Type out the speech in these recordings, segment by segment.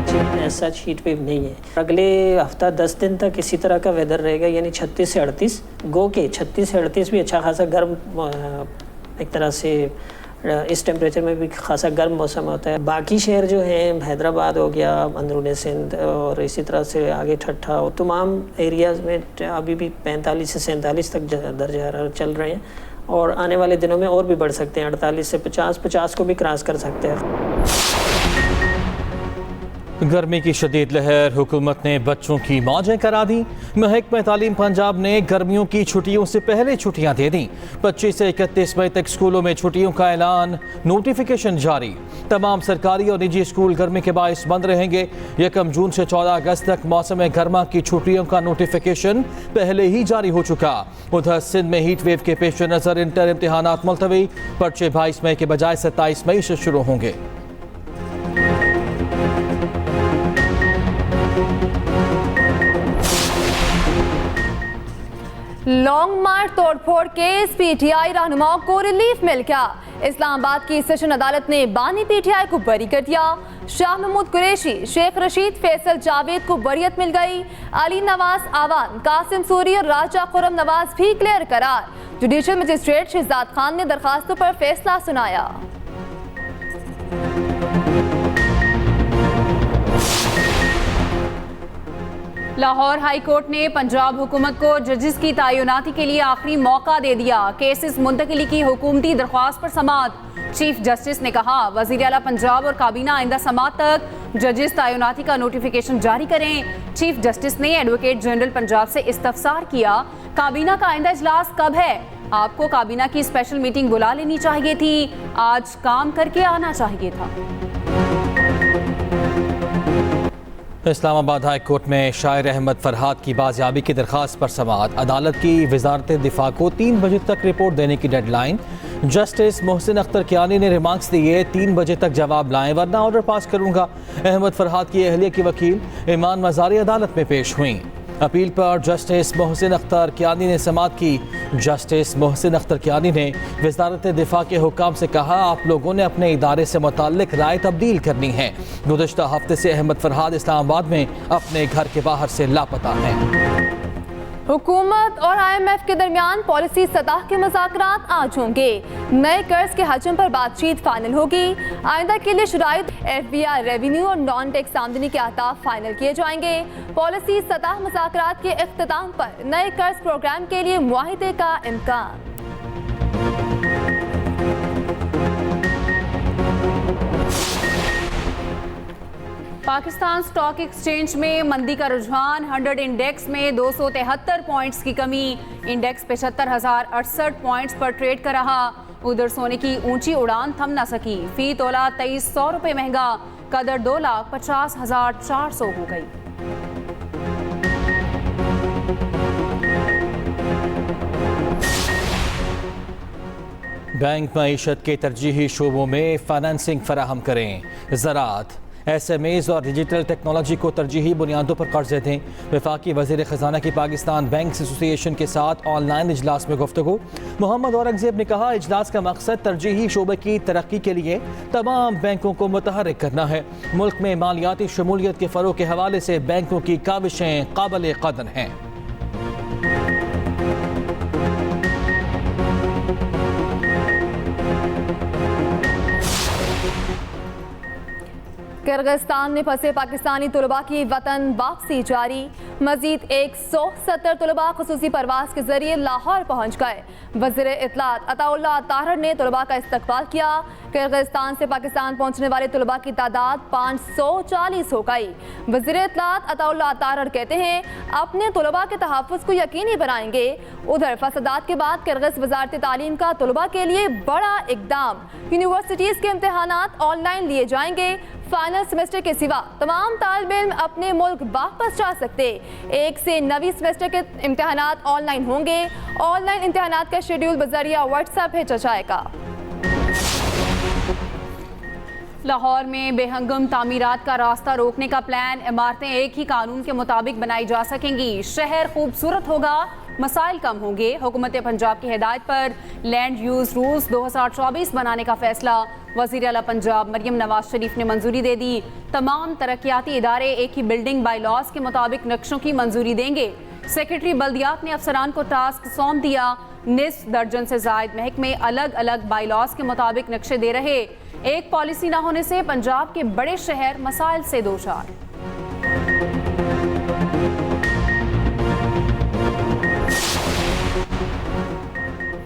کراچی میں as such heat wave نہیں ہے. اگلے ہفتہ 10 دن تک اسی طرح کا ویدر رہے گا, یعنی 36 سے 38. گو کے 36 سے 38 بھی اچھا خاصا گرم, ایک طرح سے اس ٹیمپریچر میں بھی خاصا گرم موسم ہوتا ہے. باقی شہر جو ہیں, حیدرآباد ہو گیا, اندرون سندھ, اور اسی طرح سے آگے ٹھٹھا, اور تمام ایریاز میں ابھی بھی 45 سے 47 تک درجہ حرارت چل رہے ہیں, اور آنے والے دنوں میں اور بھی بڑھ سکتے ہیں, 48 سے 50 کو بھی کراس کر سکتے ہیں. گرمی کی شدید لہر, حکومت نے بچوں کی موجیں کرا دیں. محکمہ تعلیم پنجاب نے گرمیوں کی چھٹیوں سے پہلے چھٹیاں دے دیں. 25 سے 31 مئی تک اسکولوں میں چھٹیوں کا اعلان, نوٹیفیکیشن جاری. تمام سرکاری اور نجی اسکول گرمی کے باعث بند رہیں گے. 1 جون سے 14 اگست تک موسم گرما کی چھٹیوں کا نوٹیفیکیشن پہلے ہی جاری ہو چکا. ادھر سندھ میں ہیٹ ویو کے پیش نظر انٹر امتحانات ملتوی. پرچے 22 مئی کے بجائے 27 مئی سے شروع ہوں گے. لانگ مارچ توڑ پھوڑ کیس, پی ٹی آئی رہنماؤں کو ریلیف مل گیا. اسلام آباد کی سیشن عدالت نے بانی پی ٹی آئی کو بری کر دیا. شاہ محمود قریشی, شیخ رشید, فیصل جاوید کو بریت مل گئی. علی نواز آوان, قاسم سوری اور راجہ خرم نواز بھی کلیئر قرار. جوڈیشل مجسٹریٹ شہزاد خان نے درخواستوں پر فیصلہ سنایا. لاہور ہائی کورٹ نے پنجاب حکومت کو ججز کی تعیناتی کے لیے آخری موقع دے دیا. کیسز منتقلی کی حکومتی درخواست پر سماعت. چیف جسٹس نے کہا وزیر اعلیٰ پنجاب اور کابینہ آئندہ سماعت تک ججز تعیناتی کا نوٹیفیکیشن جاری کریں. چیف جسٹس نے ایڈوکیٹ جنرل پنجاب سے استفسار کیا, کابینہ کا آئندہ اجلاس کب ہے؟ آپ کو کابینہ کی اسپیشل میٹنگ بلا لینی چاہیے تھی, آج کام کر کے آنا چاہیے تھا. اسلام آباد ہائی کورٹ میں شاعر احمد فرحات کی بازیابی کی درخواست پر سماعت. عدالت کی وزارت دفاع کو 3 بجے تک رپورٹ دینے کی dead line. Justice Mohsin Akhtar Kayani نے ریمارکس دیے, 3 بجے تک جواب لائیں ورنہ آرڈر پاس کروں گا. احمد فرحات کی اہلیہ کی وکیل ایمان مزاری عدالت میں پیش ہوئیں. اپیل پر جسٹس محسن اختر کیانی نے سماعت کی. جسٹس محسن اختر کیانی نے وزارت دفاع کے حکام سے کہا آپ لوگوں نے اپنے ادارے سے متعلق رائے تبدیل کرنی ہے. گزشتہ ہفتے سے احمد فرحات اسلام آباد میں اپنے گھر کے باہر سے لاپتہ ہیں. حکومت اور آئی ایم ایف کے درمیان پالیسی سطح کے مذاکرات آج ہوں گے. نئے قرض کے حجم پر بات چیت فائنل ہوگی. آئندہ کے لیے شرائط, ایف بی آئی, ریونیو اور نان ٹیکس آمدنی کے اہداف فائنل کیے جائیں گے. پالیسی سطح مذاکرات کے اختتام پر نئے قرض پروگرام کے لیے معاہدے کا امکان. پاکستان سٹاک ایکسچینج میں مندی کا رجحان. 100 انڈیکس میں 273 پوائنٹس کی کمی. انڈیکس 75,068 پوائنٹس پر ٹریڈ کر رہا. ادھر سونے کی اونچی اڑان تھم نہ سکی. فی تولہ 2300 روپے مہنگا. قدر 2,50,400 ہو گئی. بینک معیشت کے ترجیحی شعبوں میں فائنانسنگ فراہم کریں. زراعت, ایس ایم ایز اور ڈیجیٹل ٹیکنالوجی کو ترجیحی بنیادوں پر قرضے دیں. وفاقی وزیر خزانہ کی پاکستان بینکس ایسوسی ایشن کے ساتھ آن لائن اجلاس میں گفتگو. محمد اورنگزیب نے کہا اجلاس کا مقصد ترجیحی شعبے کی ترقی کے لیے تمام بینکوں کو متحرک کرنا ہے. ملک میں مالیاتی شمولیت کے فروغ کے حوالے سے بینکوں کی کاوشیں قابل قدر ہیں. کرغزستان میں پھنسے پاکستانی طلباء کی وطن واپسی جاری. مزید 170 طلباء خصوصی پرواز کے ذریعے لاہور پہنچ گئے. وزیر اطلاعات عطا اللہ طاہر نے طلباء کا استقبال کیا. کرغزستان سے پاکستان پہنچنے والے طلباء کی تعداد 540 ہو گئی. وزیر اطلاعات عطا اللہ طاہر کہتے ہیں اپنے طلباء کے تحفظ کو یقینی بنائیں گے. ادھر فسادات کے بعد کرغز وزارت تعلیم کا طلباء کے لیے بڑا اقدام. یونیورسٹیز کے امتحانات آن لائن لیے جائیں گے. فائنل سیمسٹر کے سوا تمام طالب علم اپنے ملک واپس جا سکتے. 1 سے 9ویں سیمسٹر کے امتحانات آن لائن ہوں گے. آن لائن امتحانات کا شیڈیول بذریعہ واٹس ایپ بھیجا جائے گا. لاہور میں بے ہنگم تعمیرات کا راستہ روکنے کا پلان، عمارتیں ایک ہی قانون کے مطابق بنائی جا سکیں گی، شہر خوبصورت ہوگا، مسائل کم ہوں گے۔ حکومت پنجاب کی ہدایت پر لینڈ یوز رولز 2024 بنانے کا فیصلہ، وزیر اعلیٰ پنجاب مریم نواز شریف نے منظوری دے دی۔ تمام ترقیاتی ادارے ایک ہی بلڈنگ بائی لاز کے مطابق نقشوں کی منظوری دیں گے۔ سیکرٹری بلدیات نے افسران کو ٹاسک سونپ دیا، نصف درجن سے زائد محکمے الگ الگ بائی لاز کے مطابق نقشے دے رہے۔ ایک پالیسی نہ ہونے سے پنجاب کے بڑے شہر مسائل سے دوچار۔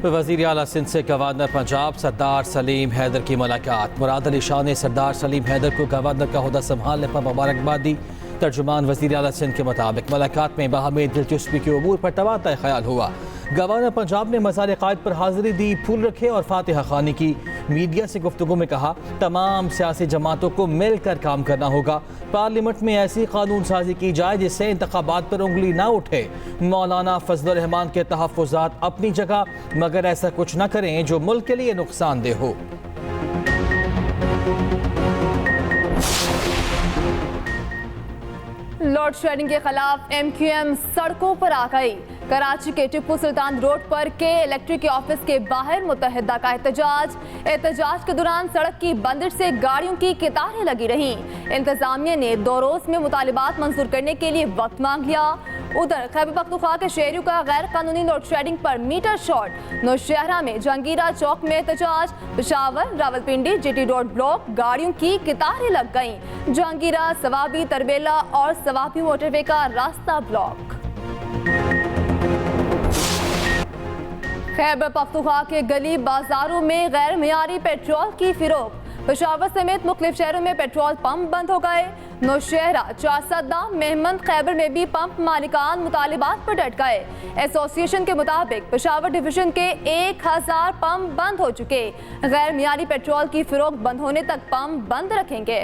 وزیر اعلیٰ سندھ سے گورنر پنجاب سردار سلیم حیدر کی ملاقات، مراد علی شاہ نے سردار سلیم حیدر کو گورنر کا عہدہ سنبھالنے پر مبارکباد دی۔ ترجمان وزیر اعلیٰ سندھ کے مطابق ملاقات میں باہمی دلچسپی کے امور پر تبادلہ خیال ہوا۔ گورنر پنجاب نے مزار قائد پر حاضری دی، پھول رکھے اور فاتحہ خوانی کی۔ میڈیا سے گفتگو میں کہا تمام سیاسی جماعتوں کو مل کر کام کرنا ہوگا، پارلیمنٹ میں ایسی قانون سازی کی جائے جس سے انتخابات پر انگلی نہ اٹھے۔ مولانا فضل الرحمان کے تحفظات اپنی جگہ، مگر ایسا کچھ نہ کریں جو ملک کے لیے نقصان دہ ہو۔ لوڈ شیڈنگ کے خلاف MQM سڑکوں پر آ گئی۔ کراچی کے ٹیپو سلطان روڈ پر کے الیکٹرک کے آفس کے باہر متحدہ کا احتجاج کے دوران سڑک کی بندش سے گاڑیوں کی قطاریں لگی رہیں۔ انتظامیہ نے 2 روز میں مطالبات منظور کرنے کے لیے وقت مانگ لیا۔ ادھر خیبر پختونخوا کے شہریوں کا غیر قانونی لوڈ شیڈنگ پر میٹر شارٹ، نوشہرہ میں جہانگیرہ چوک میں احتجاج، Peshawar Rawalpindi GT road block, گاڑیوں کی قطاریں لگ گئیں۔ جہانگیرہ ثوابی تربیلا اور ثوابی موٹر وے کا راستہ بلاک۔ خیبر پختونخوا کے گلی بازاروں میں غیر معیاری پیٹرول کی فروخت، پشاور سمیت مختلف شہروں میں پیٹرول پمپ بند ہو گئے۔ نوشہرہ، چارسدہ، مہمند خیبر میں بھی پمپ مالکان مطالبات پر ڈٹ گئے۔ ایسوسی ایشن کے مطابق پشاور ڈویژن کے 1000 پمپ بند ہو چکے، غیر معیاری پیٹرول کی فروخت بند ہونے تک پمپ بند رکھیں گے۔